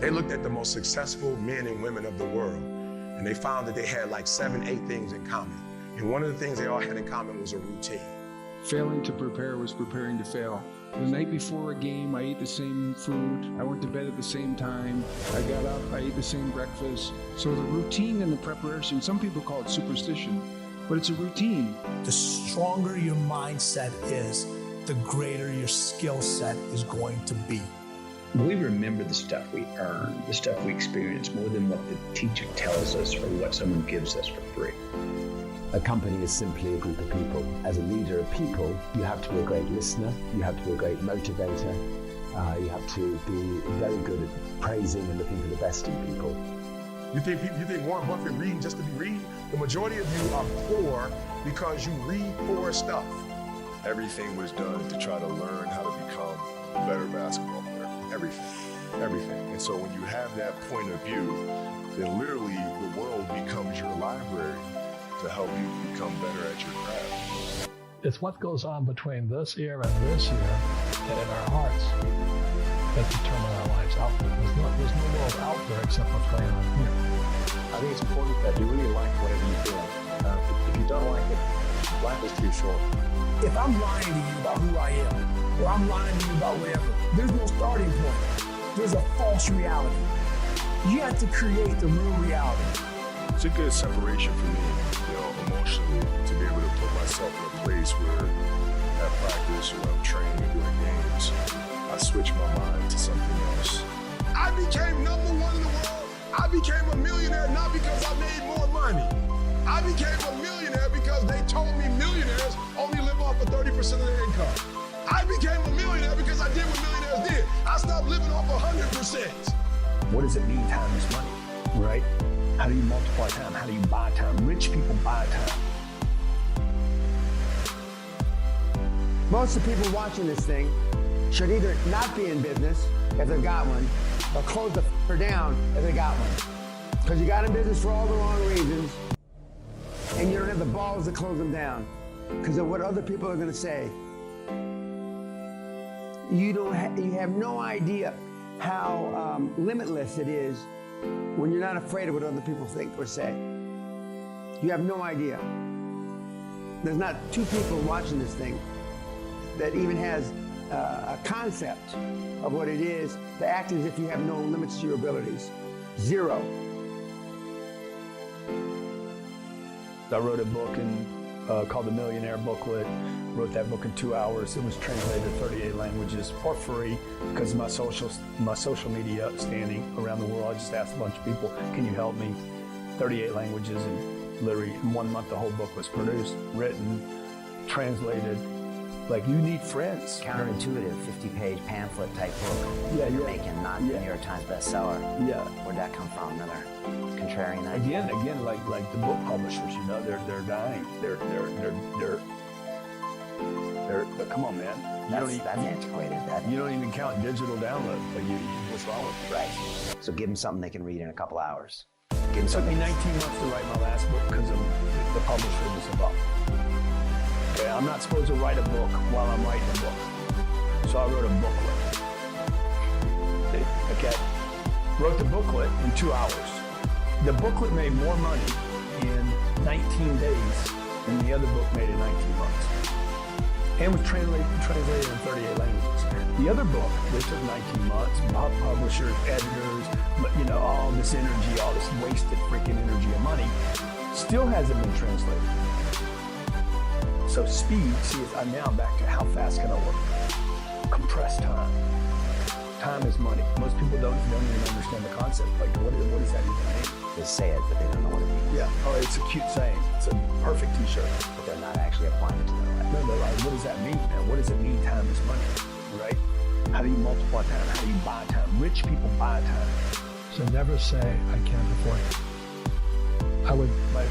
They looked at the most successful men and women of the world, and they found that they had like 7, 8 things in common. And one of the things they all had in common was a routine. Failing to prepare was preparing to fail. The night before a game, I ate the same food. I went to bed at the same time. I got up, I ate the same breakfast. So the routine and the preparation, some people call it superstition, but it's a routine. The stronger your mindset is, the greater your skill set is going to be. We remember the stuff we earn, the stuff we experience, more than what the teacher tells us or what someone gives us for free. A company is simply a group of people. As a leader of people, you have to be a great listener, you have to be a great motivator, you have to be very good at praising and looking for the best in people. You think Warren Buffett reading just to be reading? The majority of you are poor because you read poor stuff. Everything was done to try to learn how to become a better basketball player. Everything. And so when you have that point of view, then literally the world becomes your library to help you become better at your craft. It's what goes on between this year and this year and in our hearts that determine our lives out there. There's no world out there except what's going on here. I think it's important that you really like whatever you do. If you don't like it, life is too short. If I'm lying to you about who I am, or I'm lying to you about whatever, there's no starting point. There's a false reality. You have to create the real reality. It's a good separation for me, emotionally, to be able to put myself in a place where at practice or I'm training or doing games, I switch my mind to something else. I became #1 in the world. I became a millionaire not because I made more money. I became a millionaire because they told me millionaires only live off of 30% of their income. I became a millionaire because I did what millionaires did. I stopped living off 100%. What does it mean time is money, right? How do you multiply time? How do you buy time? Rich people buy time. Most of the people watching this thing should either not be in business if they've got one, or close the f***er down if they got one. Because you got in business for all the wrong reasons, and you don't have the balls to close them down because of what other people are going to say. You have no idea how limitless it is when you're not afraid of what other people think or say. You have no idea. There's not 2 people watching this thing that even has a concept of what it is to act as if you have no limits to your abilities. 0. I wrote a book called The Millionaire Booklet. Wrote that book in 2 hours. It was translated to 38 languages for free because my social media standing around the world. I just asked a bunch of people, can you help me? 38 languages, and literally in 1 month the whole book was produced, written, translated. Like, you need friends. Counterintuitive, 50-page pamphlet type book. Yeah, you're making not New York Times bestseller. Yeah. Where'd that come from? Another contrarian idea? Again, like the book publishers, they're dying. They're come on, man. That's antiquated. You don't even count digital downloads. Like, what's wrong with you? Right. So give them something they can read in a couple hours. It took me 19 months to write my last book because of the publisher was involved. Okay, I'm not supposed to write a book while I'm writing a book. So I wrote a booklet. Okay? Wrote the booklet in 2 hours. The booklet made more money in 19 days than the other book made in 19 months. And was translated in 38 languages. The other book, that took 19 months, publishers, editors, all this energy, all this wasted freaking energy and money, still hasn't been translated. So speed, now I'm back to how fast can I work? Compress time. Time is money. Most people don't even understand the concept. Like, what does that even mean? They say it, but they don't know what it means. Yeah. Oh, it's a cute saying. It's a perfect t-shirt. But they're not actually applying it to their life. No, they're like, what does that mean, man? What does it mean time is money, right? How do you multiply time? How do you buy time? Rich people buy time. So never say, I can't afford it. My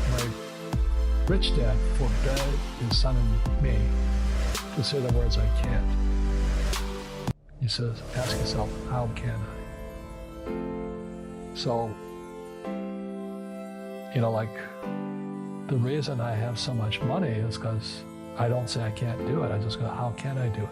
rich dad forbade his son and me to say the words, I can't. He says, ask yourself, how can I? So, the reason I have so much money is because I don't say I can't do it. I just go, how can I do it?